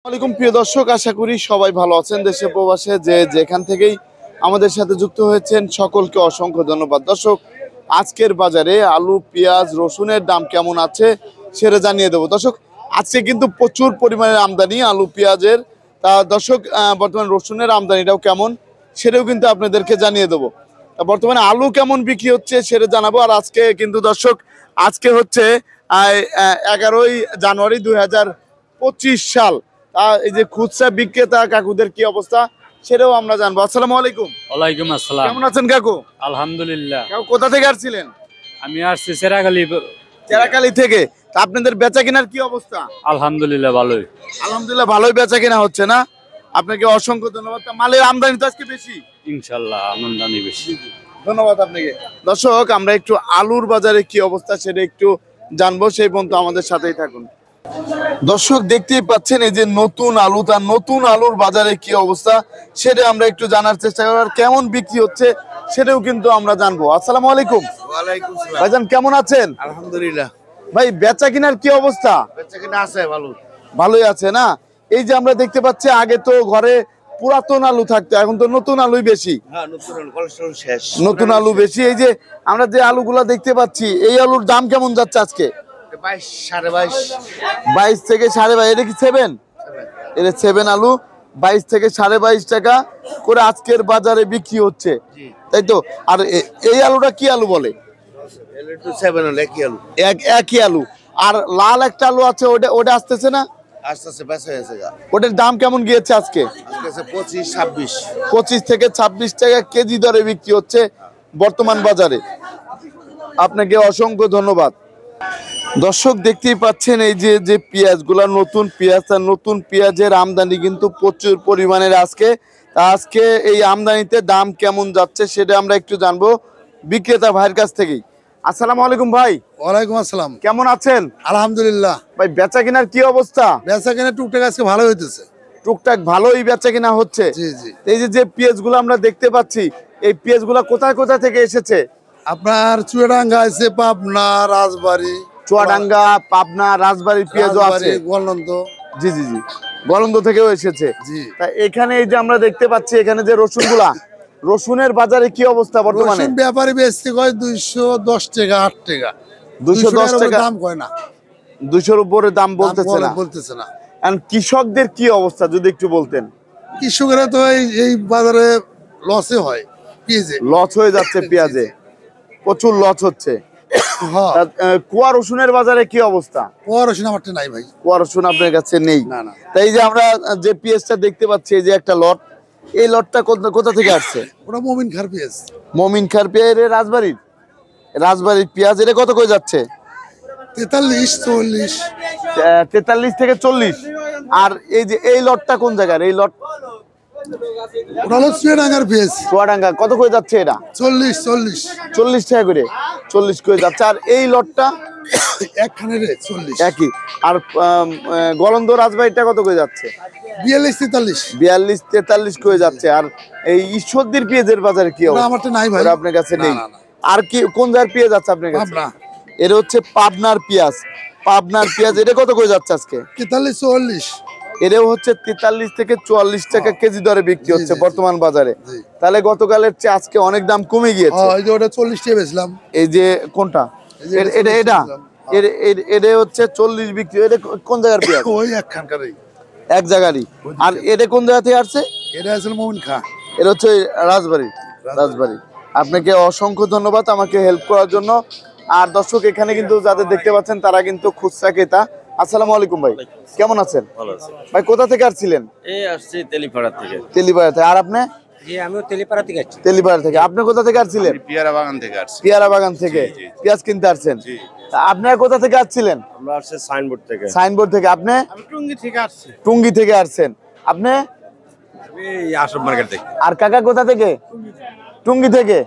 আসসালামাইকুম প্রিয় দর্শক, আশা করি সবাই ভালো আছেন। দেশে প্রবাসে যে যেখান থেকেই আমাদের সাথে যুক্ত হয়েছেন সকলকে অসংখ্য ধন্যবাদ। দর্শক, আজকের বাজারে আলু, পেঁয়াজ, রসুনের দাম কেমন আছে সেটা জানিয়ে দেবো। দর্শক, আজকে কিন্তু প্রচুর পরিমাণের আমদানি আলু পেঁয়াজের। তা দর্শক, বর্তমানে রসুনের আমদানিটাও কেমন সেটাও কিন্তু আপনাদেরকে জানিয়ে দেবো। বর্তমানে আলু কেমন বিক্রি হচ্ছে সেটা জানাবো। আর আজকে কিন্তু দর্শক, আজকে হচ্ছে 11ই জানুয়ারি 2025 সাল। এই যে খুচরা বিক্রেতা কাকুদের কি অবস্থা সেটাও আমরা জানবো। আসসালামু আলাইকুম। ওয়ালাইকুম আসসালাম। কেমন আছেন কাকু? আলহামদুলিল্লাহ। কাকু কোথা থেকে আসছিলেন? আমি আসছি সেরাগালি। চেরাকালি থেকে। তা আপনাদের বেচা কেনার কি অবস্থা? আলহামদুলিল্লাহ ভালোই। আলহামদুলিল্লাহ ভালোই বেচা কেনা হচ্ছে না? আপনাকে অসংখ্য ধন্যবাদ। তা মালের আমদানি তো আজকে বেশি। ইনশাআল্লাহ আমদানি বেশি। ধন্যবাদ আপনাকে। দর্শক, আমরা একটু আলুর বাজারে কি অবস্থা সেটা একটু জানবো, সেই পর্যন্ত আমাদের সাথেই থাকুন। দর্শক, দেখতেই পাচ্ছেন এই যে নতুন আলু, তার নতুন আলুর বাজারে কি অবস্থা সেটা আমরা একটু জানার চেষ্টা করব। আর কেমন বিক্রি হচ্ছে সেটাও কিন্তু আমরা জানবো। আসসালামু আলাইকুম। ওয়ালাইকুম সালাম। ভাইজান কেমন আছেন? আলহামদুলিল্লাহ। ভাই বেচা কিনার কি অবস্থা? বেচা কিনা আছে ভালো। ভালোই আছে না? এই যে আমরা দেখতে পাচ্ছি আগে তো ঘরে পুরাতন আলু থাকতো, এখন তো নতুন আলুই বেশি। হ্যাঁ, নতুন আলু কোলেস্ট্রল শেষ। নতুন আলু বেশি। এই যে আমরা যে আলুগুলা দেখতে পাচ্ছি, এই আলুর দাম কেমন যাচ্ছে আজকে? 22 22.5 22 থেকে 22.5। এটা কি 7? এটা 7 আলু 22 থেকে 22.5 টাকা করে আজকের বাজারে বিক্রি হচ্ছে, তাই তো? আর এই আলুটা কি আলু বলে? একটু 7 হলো একই আলু। একই আলু। আর লাল একটা আলু আছে, ওটা ওটা আসতেছে না? আস্তে আস্তে বেচা হয়েছে গা। ওটার দাম কেমন গিয়েছে আজকে? আজকে আছে 25 26। 25 থেকে 26 টাকা কেজি দরে বিক্রি হচ্ছে বর্তমান বাজারে। আপনাকে অসংখ্য ধন্যবাদ। দর্শক, দেখতেই পাচ্ছেন এই যে যে পেঁয়াজগুলা নতুন পেঁয়াজ, আর নতুন পেঁয়াজের আমদানি কিন্তু প্রচুর পরিমাণের আজকে। আজকে এই আমদানিতে দাম কেমন যাচ্ছে সেটা আমরা একটু জানবো বিক্রেতা ভাইয়ের কাছ থেকেই। আসসালামু আলাইকুম ভাই। ওয়ালাইকুম আসসালাম। কেমন আছেন? আলহামদুলিল্লাহ। ভাই বেচা কেনার কি অবস্থা? বেচা কেনা টুকটাক আজকে ভালো হইতেছে। টুকটাক ভালোই বেচা কেনা হচ্ছে। জি জি। এই যে যে পেঁয়াজগুলো আমরা দেখতে পাচ্ছি, এই পেঁয়াজগুলো কোথায় কোথায় থেকে এসেছে? আপনার চুয়াডাঙ্গা আছে, পাবনা, রাজবাড়ী, চুয়াডাঙ্গা, পাবনা, রাজবাড়ির পেঁয়াজও আছে। গোয়ালন্দ। জি জি জি, গলন্দ থেকেও এসেছে। জি। তা এখানে এই যে আমরা দেখতে পাচ্ছি এখানে যে রসুনগুলা, রসুনের বাজারে কি অবস্থা বর্তমানে? রসুন ব্যাপারী বেচতে কয় 210 টাকা 8 টাকা। 210 টাকা দাম কয় না। 200-র উপরে দাম বলতেছে না। বলতেছে না। আর কৃষকদের কি অবস্থা যদি একটু বলতেন? কৃষকেরা তো এই বাজারে লসে হয়। পেঁয়াজে লস হয়ে যাচ্ছে পেঁয়াজে, প্রচুর লস হচ্ছে। হ্যাঁ। তা, কুয়া রসুনের বাজারে কি অবস্থা? পড়াশোনা আমার নাই ভাই। কুয়া রসুন আপনার কাছে নেই? না না। তাই এই যে আমরা যে পেঁয়াজটা দেখতে পাচ্ছি, এই যে একটা লট, এই লটটা কোথা থেকে আসছে? ওটা মমিন খার পেঁয়াজ। মমিন খার পেঁয়াজ, রাজবাড়ির পেঁয়াজ। এটা কত করে যাচ্ছে? 43 40। 43 থেকে 40। আর এই যে এই লটটা কোন জায়গার? এই লট ওটা হলো চুয়াডাঙ্গার পেঁয়াজ। চুয়াডাঙ্গা। কত করে যাচ্ছে এটা? 40 40। 40 টাকা করে। 40 করে যাচ্ছে। আর এই লটটা একখানে রে 40। একই। আর গলন্দ রাজবাড়িটা কত করে যাচ্ছে? 42 43। 42 43 করে যাচ্ছে। আর এই ঈশ্বরদীর পেঁয়াজের বাজারে কি অবস্থা? আমারটা নাই ভাই। ওটা আপনার কাছে নেই? না, না। আর কি কোন জায়গার পেঁয়াজ আছে আপনার কাছে? পাবনা। এটা হচ্ছে পাবনার পেঁয়াজ। পাবনার পেঁয়াজ এটা কত করে যাচ্ছে আজকে? 43 40। এটাও হচ্ছে 43 থেকে 44 টাকা কেজি দরে বিক্রি হচ্ছে জি, বর্তমান বাজারে। জি। তাহলে গতকালের চেয়ে আজকে অনেক দাম কমে গিয়েছে। এই যে ওটা 40 টাকা বেচলাম। এই যে কোনটা? এই যে এটা এটা এটা হচ্ছে 40 বিক্রি। এটা কোন জায়গার পেঁয়াজ? ওই একখানকারই। এক জায়গারই। আর এটা কোন জায়গা থেকে আসছে? এটা আছে মমিন খা। এটা হচ্ছে রাজবাড়ি। আপনাকে অসংখ্য ধন্যবাদ আমাকে হেল্প করার জন্য। আর দর্শক, এখানে কিন্তু যাদের দেখতে পাচ্ছেন তারা কিন্তু খুচরা ক্রেতা। আসসালামু আলাইকুম ভাই, কেমন আছেন? ভালো আছে। ভাই কোথা থেকে আসছিলেন? এই আসছি তেলিপাড়া থেকে। তেলিপাড়া থেকে। আর আপনি? জি, আমিও তেলিপাড়া থেকে আসছি। তেলিপাড়া থেকে। আপনি কোথা থেকে আসছিলেন? পিয়ারা বাগান থেকে আসছে। পেয়ারা বাগান থেকে পেঁয়াজ কিনতে আসছেন। তা আপনারা কোথা থেকে আসছিলেন? আমরা আসছি সাইনবোর্ড থেকে। সাইনবোর্ড থেকে। আপনি? আমি টুঙ্গি থেকে আসছি। টুঙ্গি থেকে আসছেন। আপনি? এই আশরাফ মার্কেট থেকে। আর কাকা কোথা থেকে? টুঙ্গি থেকে।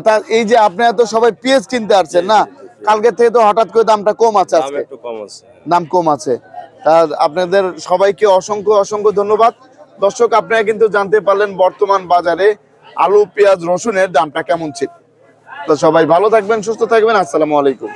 তা এই যে আপনারা তো সবাই পেঁয়াজ কিনতে আসছেন না, কালকে থেকে তো হঠাৎ করে দামটা কম আছে দাম আজকে? একটু কম আছে। দাম কম আছে। তা আপনাদের সবাইকে অসংখ্য ধন্যবাদ। দর্শক, আপনারা কিন্তু জানতে পারলেন বর্তমান বাজারে আলু, পেঁয়াজ, রসুনের দামটা কেমন ছিল। তো সবাই ভালো থাকবেন, সুস্থ থাকবেন। আসসালামু আলাইকুম।